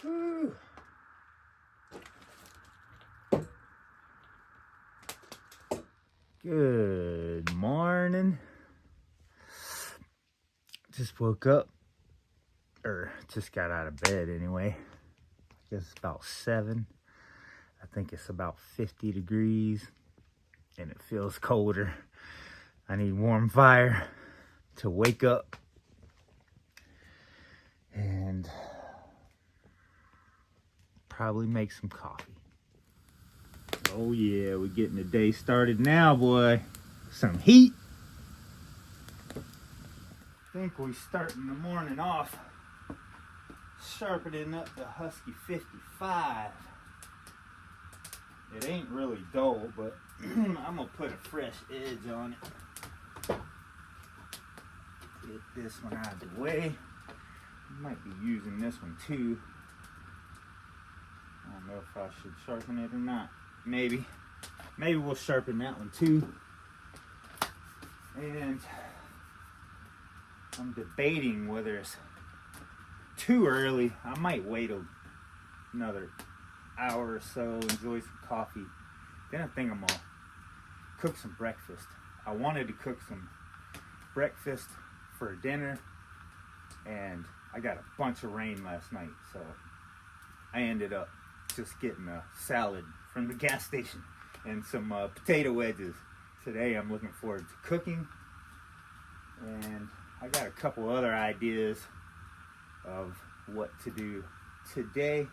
Whew. Good morning. Just woke up, or just got out of bed anyway. I guess it's about 7. I think it's about 50 degrees and it feels colder. I need warm fire to wake up and probably make some coffee. Oh yeah, we're getting the day started now, boy. Some heat. I think we starting the morning off sharpening up the Husky 55. It ain't really dull, but I'm gonna put a fresh edge on it. Get this one out of the way. Might be using this one too. I don't know if I should sharpen it or not. Maybe we'll sharpen that one too. And I'm debating whether it's too early. I might wait another hour or so, enjoy some coffee. Then I think I'm gonna cook some breakfast. I wanted to cook some breakfast for dinner, and I got a bunch of rain last night, so I ended up just getting a salad from the gas station and some potato wedges. Today I'm looking forward to cooking, and I got a couple other ideas of what to do today.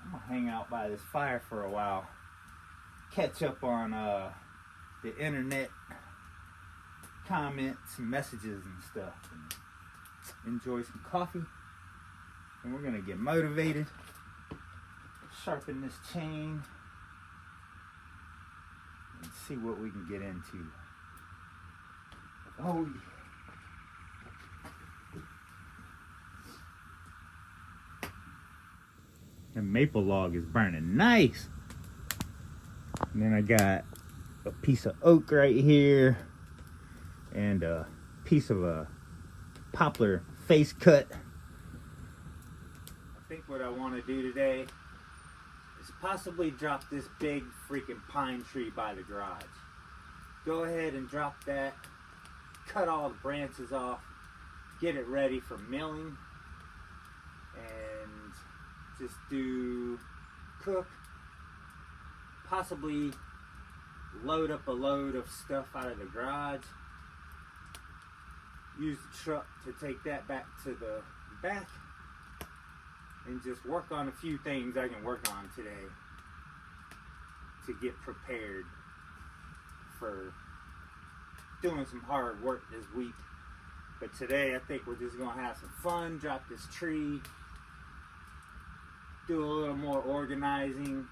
I'm gonna hang out by this fire for a while, catch up on the internet comments and messages and stuff, and enjoy some coffee. And we're gonna get motivated, sharpen this chain, and see what we can get into. Oh yeah. The maple log is burning nice. And then I got a piece of oak right here and a piece of a poplar face cut. I think what I want to do today is possibly drop this big freaking pine tree by the garage. Go ahead and drop that, cut all the branches off, get it ready for milling, and just cook, possibly load up a load of stuff out of the garage, use the truck to take that back to the back, and just work on a few things I can work on today to get prepared for doing some hard work this week. But today I think we're just gonna have some fun, drop this tree, do a little more organizing.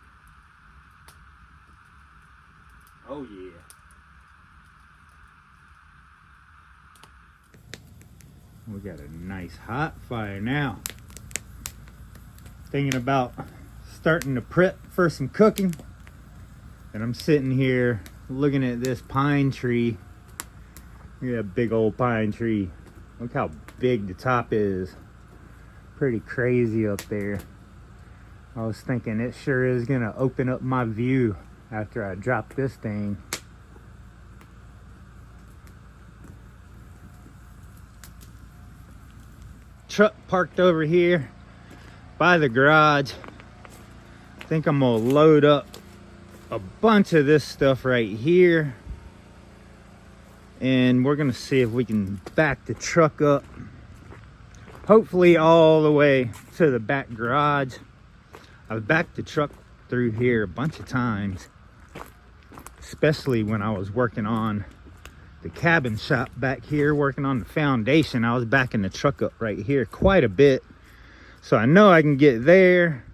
Oh yeah. We got a nice hot fire now. Thinking about starting to prep for some cooking. And I'm sitting here looking at this pine tree. Look at that big old pine tree. Look how big the top is. Pretty crazy up there. I was thinking it sure is gonna open up my view after I drop this thing. Truck parked over here by the garage. I think I'm gonna load up a bunch of this stuff right here, and we're gonna see if we can back the truck up, hopefully all the way to the back garage. I've backed the truck through here a bunch of times, especially when I was working on the cabin shop back here, working on the foundation. I was backing the truck up right here quite a bit, so I know I can get there.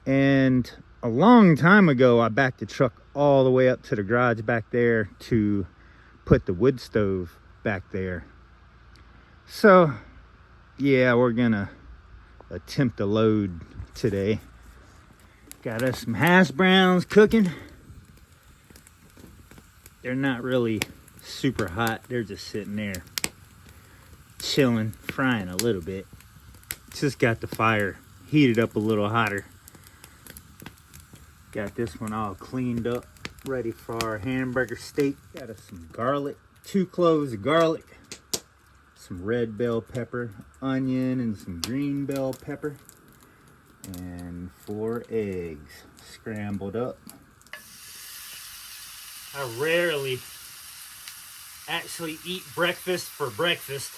And a long time ago I backed the truck all the way up to the garage back there to put the wood stove back there. So yeah, we're gonna attempt to load today. Got us some hash browns cooking. They're not really super hot. They're just sitting there chilling, frying a little bit. Just got the fire heated up a little hotter. Got this one all cleaned up, ready for our hamburger steak. Got us some garlic, 2 cloves of garlic, some red bell pepper, onion, and some green bell pepper, and 4 eggs scrambled up. I rarely actually eat breakfast for breakfast.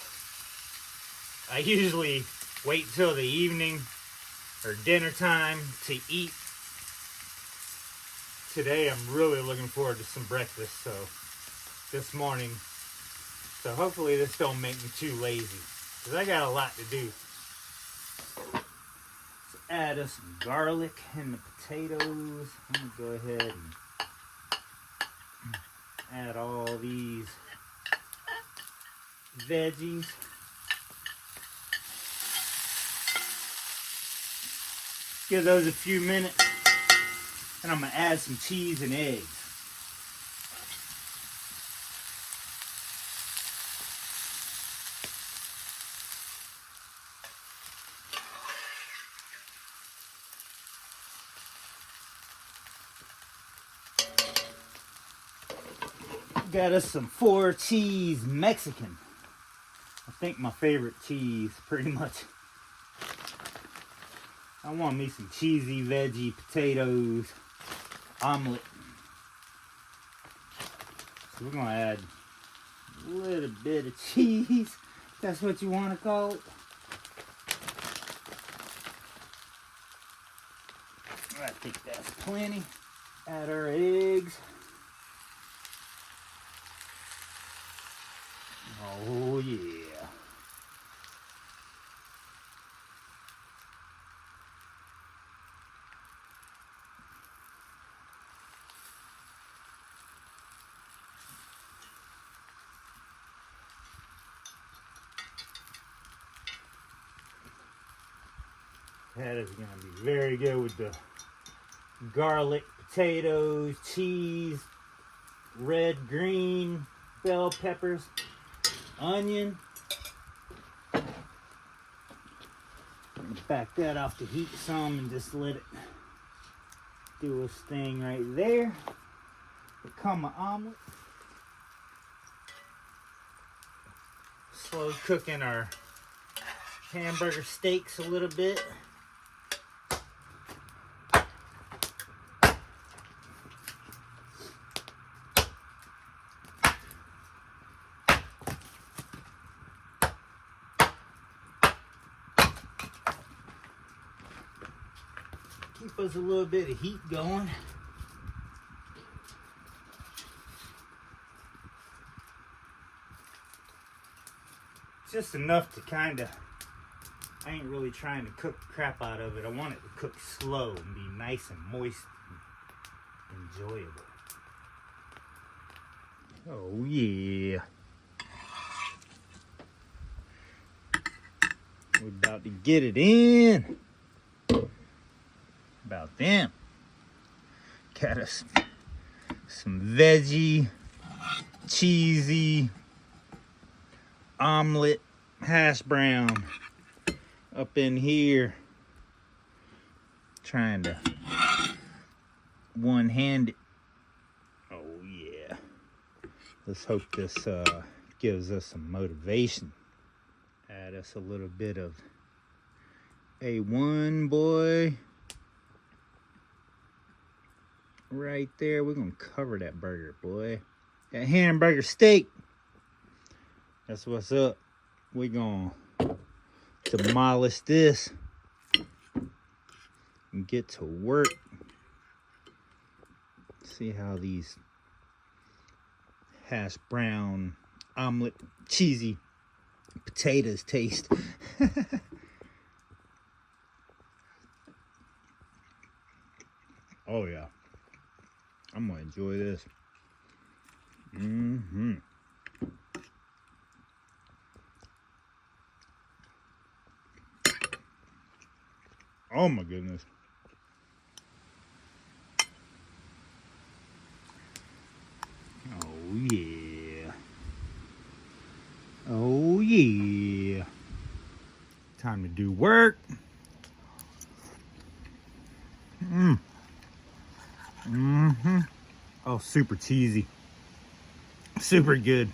I usually wait till the evening or dinner time to eat. Today I'm really looking forward to some breakfast, so this morning. So hopefully this don't make me too lazy, because I got a lot to do. So add us some garlic and the potatoes. I'm gonna go ahead and add all these veggies. Give those a few minutes, and I'm gonna add some cheese and eggs. Got us some 4 cheese Mexican. I think my favorite cheese, pretty much. I want me some cheesy veggie potatoes omelet. So we're gonna add a little bit of cheese. That's what you want to call it. I think that's plenty. Add our eggs. Oh yeah. That is going to be very good with the garlic, potatoes, cheese, red, green, bell peppers, onion. I'm going to back that off the heat some and just let it do its thing right there. Become my omelet. Slow cooking our hamburger steaks a little bit. Keep us a little bit of heat going. Just enough to kind of, I ain't really trying to cook the crap out of it. I want it to cook slow and be nice and moist and enjoyable. Oh yeah. We're about to get it in. About them. Got us some veggie, cheesy, omelet, hash brown up in here. Trying to one-hand it. Oh yeah. Let's hope this gives us some motivation. Add us a little bit of A1, boy. Right there. We're gonna cover that burger, boy. That hamburger steak. That's what's up. We're gonna demolish this and get to work. See how these hash brown omelet cheesy potatoes taste. Oh yeah, I'm gonna enjoy this. Oh my goodness. Oh yeah. Oh yeah. Time to do work. Oh, super cheesy. Super good.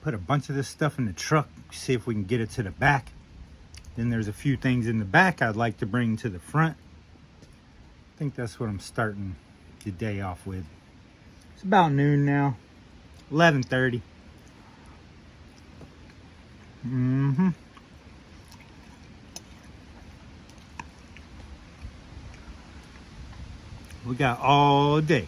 Put a bunch of this stuff in the truck, see if we can get it to the back. Then there's a few things in the back I'd like to bring to the front. I think that's what I'm starting the day off with. It's about noon now, 11:30. We got all day.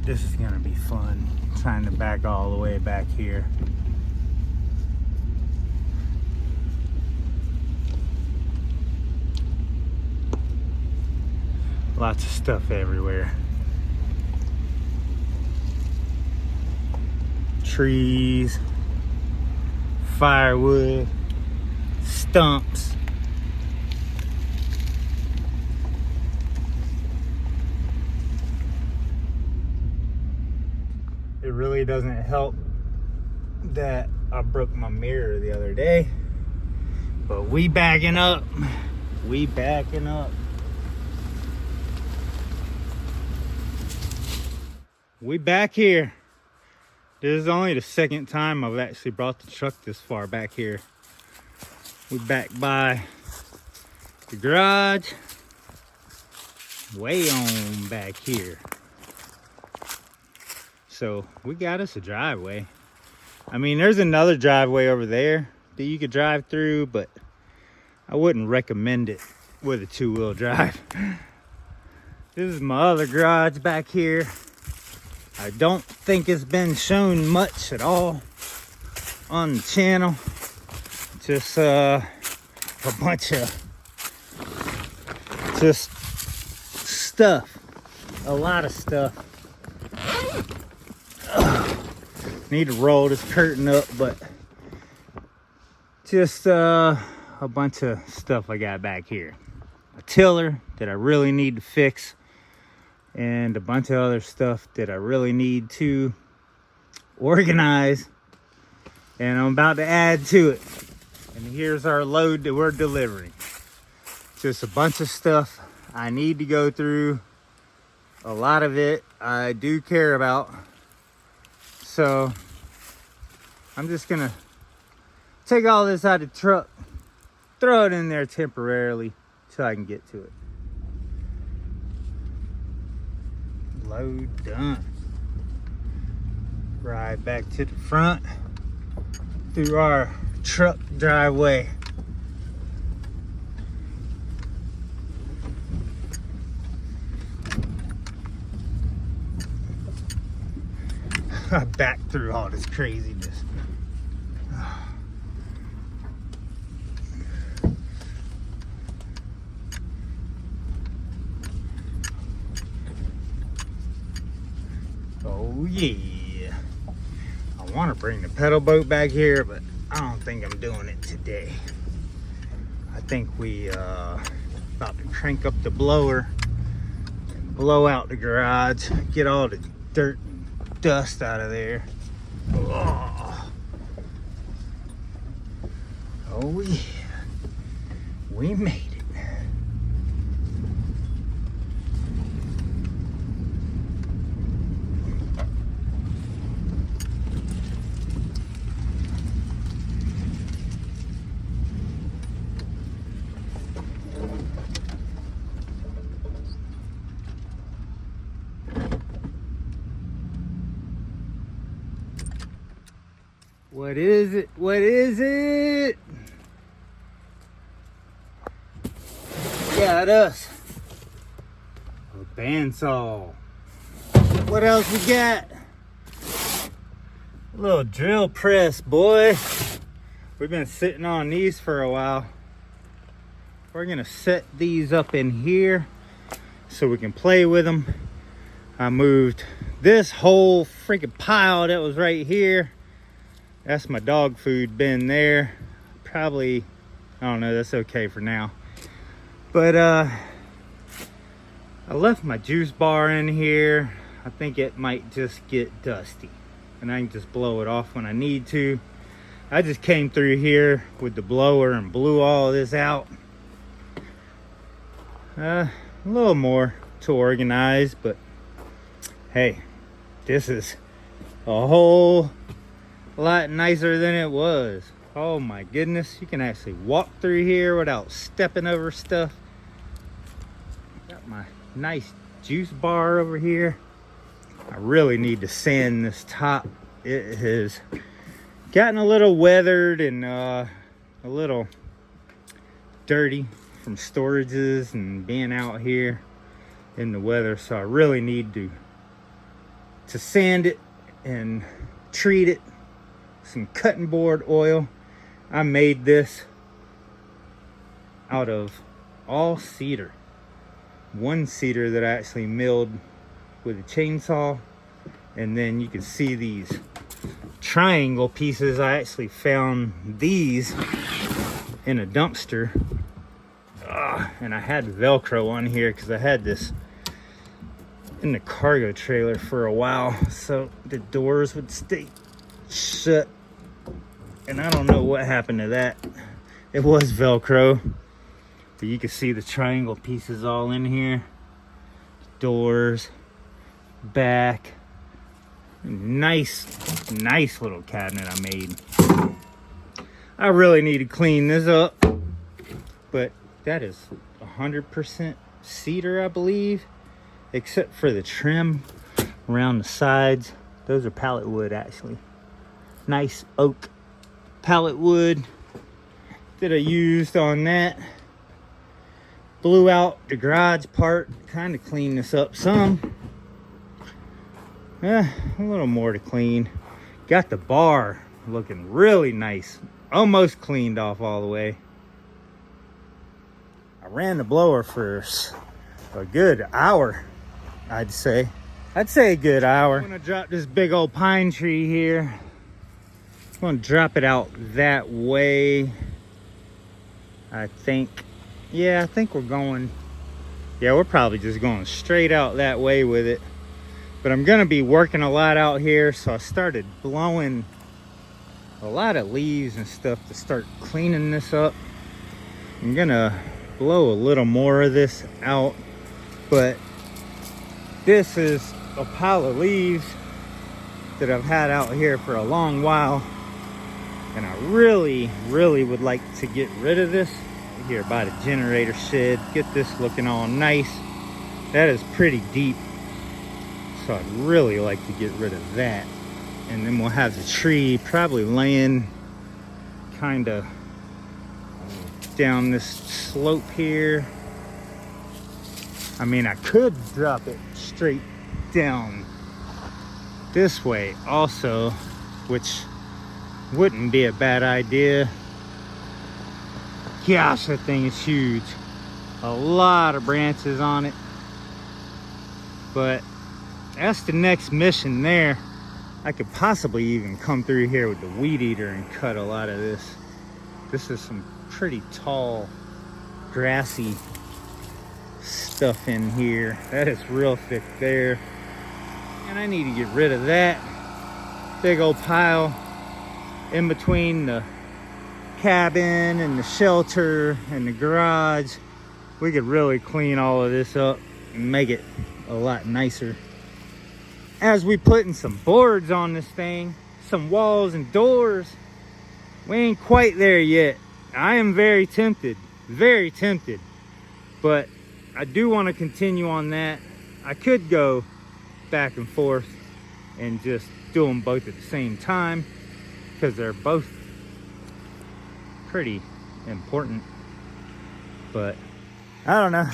This is gonna be fun, trying to back all the way back here. Lots of stuff everywhere. Trees, firewood, stumps. It really doesn't help that I broke my mirror the other day, but we backing up. We backing up. We back here. This is only the second time I've actually brought the truck this far back here. We back by the garage, way on back here. So we got us a driveway. I mean, there's another driveway over there that you could drive through, but I wouldn't recommend it with a two-wheel drive. This is my other garage back here. I don't think it's been shown much at all on the channel. Just a bunch of just stuff, a lot of stuff. Need to roll this curtain up, but just a bunch of stuff I got back here. A tiller that I really need to fix, and a bunch of other stuff that I really need to organize, and I'm about to add to it. And here's our load that we're delivering. Just a bunch of stuff I need to go through. A lot of it I do care about. So I'm just gonna take all this out of the truck, throw it in there temporarily till I can get to it. Load done. Ride back to the front through our truck driveway. I backed through all this craziness. Oh yeah. I want to bring the pedal boat back here, but I don't think I'm doing it today. I think we about to crank up the blower and blow out the garage, get all the dirt and dust out of there. Oh yeah, we made it. What is it? What is it? Got us a bandsaw. What else we got? A little drill press, boy. We've been sitting on these for a while. We're gonna set these up in here so we can play with them. I moved this whole freaking pile that was right here. That's my dog food bin there. Probably, I don't know, that's okay for now. But I left my juice bar in here. I think it might just get dusty and I can just blow it off when I need to. I just came through here with the blower and blew all of this out. A little more to organize, but hey, this is a whole lot nicer than it was. Oh my goodness, you can actually walk through here without stepping over stuff. Got my nice juice bar over here. I really need to sand this top. It has gotten a little weathered and a little dirty from storages and being out here in the weather, so I really need to sand it and treat it. Some cutting board oil. I made this out of all cedar. One cedar that I actually milled with a chainsaw, and then you can see these triangle pieces. I actually found these in a dumpster, and I had Velcro on here because I had this in the cargo trailer for a while so the doors would stay shut, and I don't know what happened to that. It was Velcro, but you can see the triangle pieces all in here. Doors, back. Nice little cabinet I made. I really need to clean this up, but that is 100% cedar, I believe, except for the trim around the sides. Those are pallet wood, actually. Nice oak pallet wood that I used on that. Blew out the garage part, kind of cleaned this up some. A little more to clean. Got the bar looking really nice. Almost cleaned off all the way. I ran the blower for a good hour, I'd say. I'd say a good hour. I'm gonna drop this big old pine tree here. I'm gonna drop it out that way. I think, yeah, I think we're going, yeah, we're probably just going straight out that way with it. But I'm gonna be working a lot out here, so I started blowing a lot of leaves and stuff to start cleaning this up. I'm gonna blow a little more of this out, but this is a pile of leaves that I've had out here for a long while, and I really would like to get rid of this here by the generator shed. Get this looking all nice. That is pretty deep, so I'd really like to get rid of that. And then we'll have the tree probably laying kind of down this slope here. I mean, I could drop it straight down this way also, which wouldn't be a bad idea. Gosh, that thing is huge. A lot of branches on it. But that's the next mission there. I could possibly even come through here with the weed eater and cut a lot of this. This is some pretty tall, grassy stuff in here. That is real thick there. And I need to get rid of that big old pile in between the cabin and the shelter and the garage. We could really clean all of this up and make it a lot nicer. As we putting some boards on this thing, some walls and doors, we ain't quite there yet. I am very tempted, but I do want to continue on that. I could go back and forth and just do them both at the same time because they're both pretty important, but I don't know.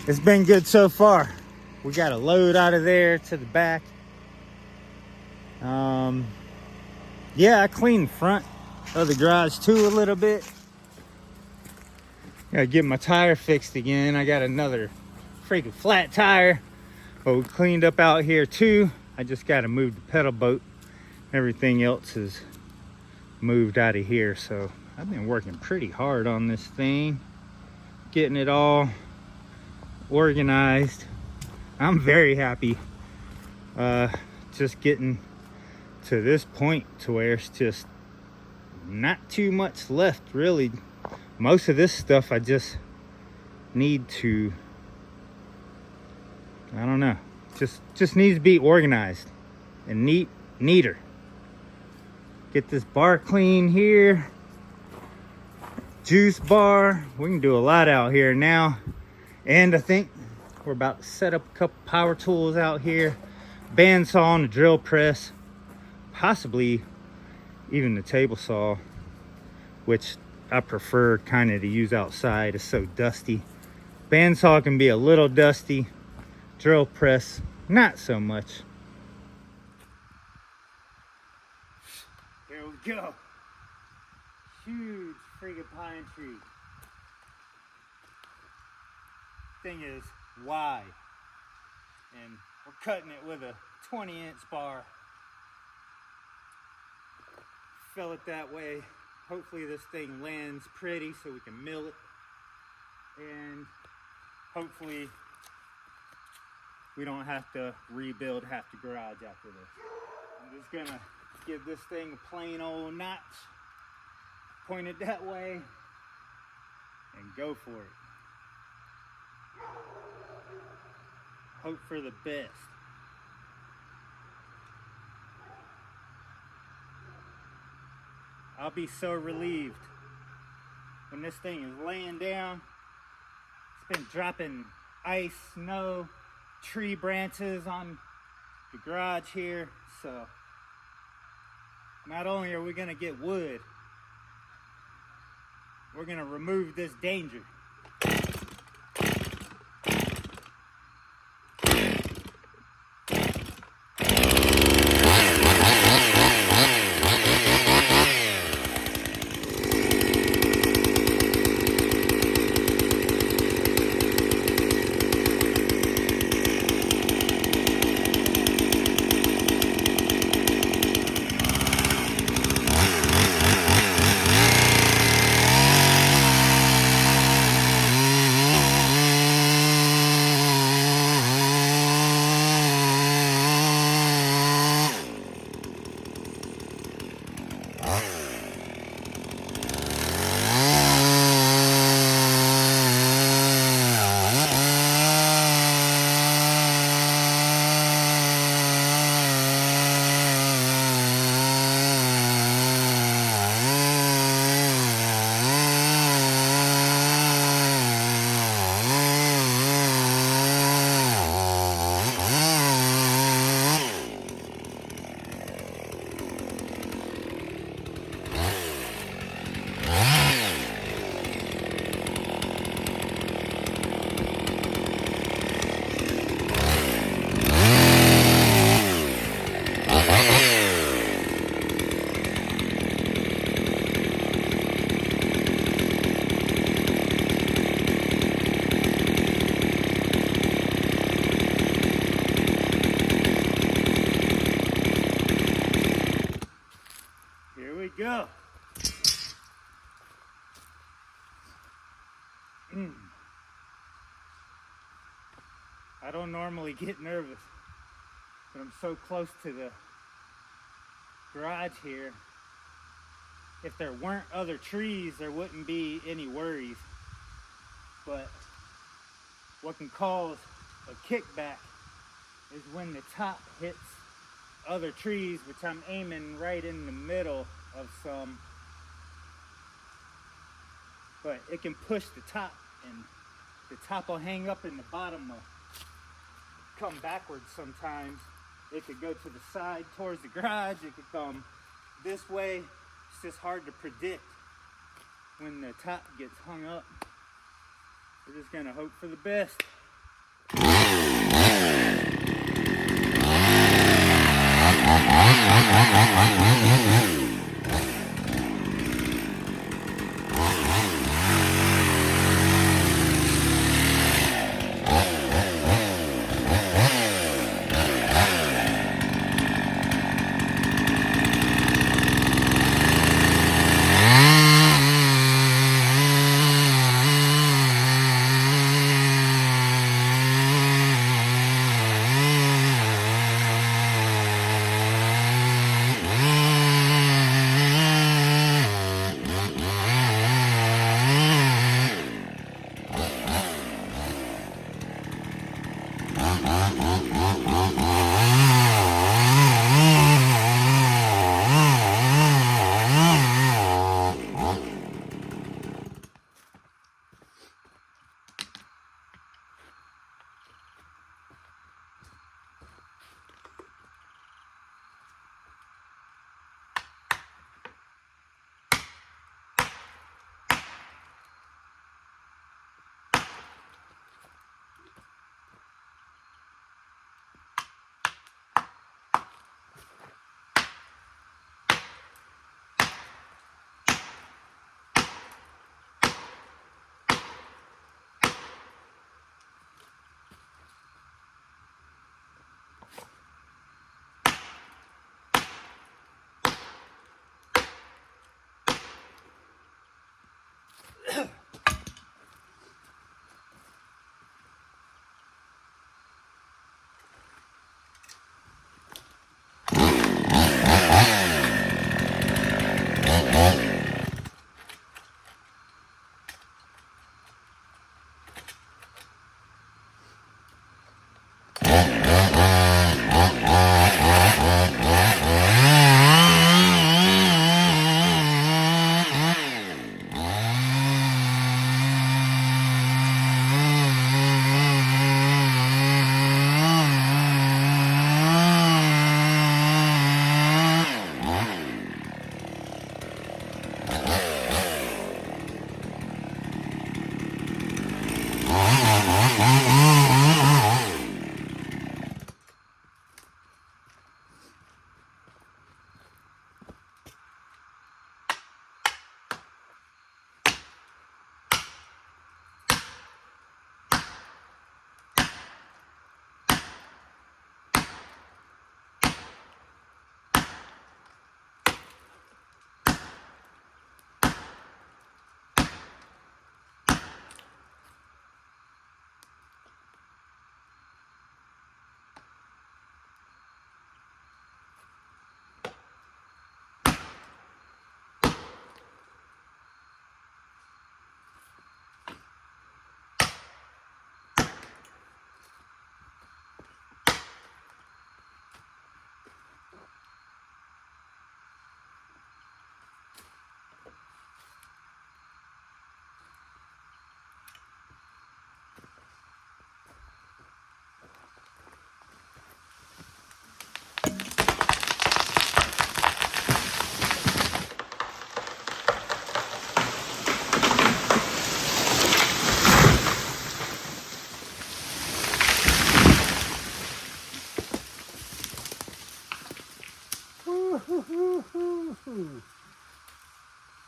It's been good so far. We got a load out of there to the back. Yeah, I cleaned the front of the garage too a little bit. Gotta get my tire fixed again. I got another freaking flat tire, but we cleaned up out here too. I just gotta move the pedal boat. Everything else is moved out of here. So I've been working pretty hard on this thing, getting it all organized. I'm very happy just getting to this point to where it's just not too much left really. Most of this stuff I just need to, I don't know, just needs to be organized and neater. Get this bar clean here, juice bar. We can do a lot out here now. And I think we're about to set up a couple power tools out here, bandsaw and a drill press, possibly even the table saw, which I prefer kind of to use outside. It's so dusty. Bandsaw can be a little dusty, drill press not so much. Here we go. Huge friggin' pine tree. Thing is wide, and we're cutting it with a 20-inch bar. Fill it that way. Hopefully this thing lands pretty so we can mill it, and hopefully we don't have to rebuild half the garage after this. I'm just gonna give this thing a plain old notch, point it that way, and go for it. Hope for the best. I'll be so relieved when this thing is laying down. It's been dropping ice, snow, tree branches on the garage here. So not only are we gonna get wood, we're gonna remove this danger. Go. I don't normally get nervous, but I'm so close to the garage here. If there weren't other trees, there wouldn't be any worries. But what can cause a kickback is when the top hits other trees, which I'm aiming right in the middle of some, but it can push the top, and the top will hang up and the bottom will come backwards sometimes. It could go to the side towards the garage, it could come this way. It's just hard to predict when the top gets hung up. We're just gonna hope for the best.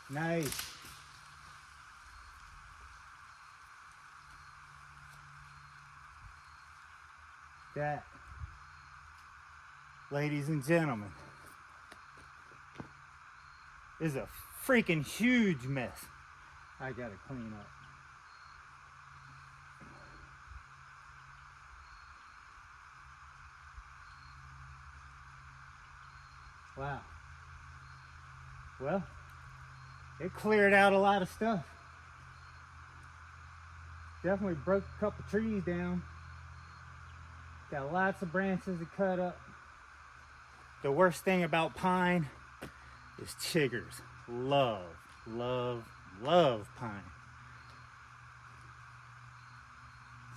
Nice. That, ladies and gentlemen, is a freaking huge mess I gotta clean up. Wow. Well, it cleared out a lot of stuff. Definitely broke a couple trees down. Got lots of branches to cut up. The worst thing about pine is chiggers. Love, love, love pine.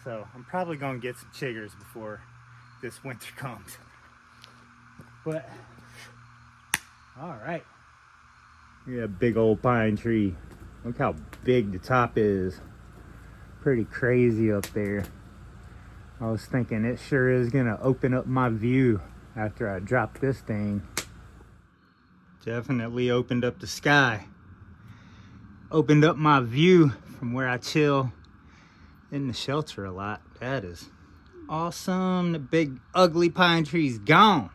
So I'm probably gonna get some chiggers before this winter comes. But, all right. Look at that big old pine tree. Look how big the top is. Pretty crazy up there. I was thinking it sure is gonna open up my view after I drop this thing. Definitely opened up the sky. Opened up my view from where I chill in the shelter a lot. That is awesome. The big ugly pine tree's gone.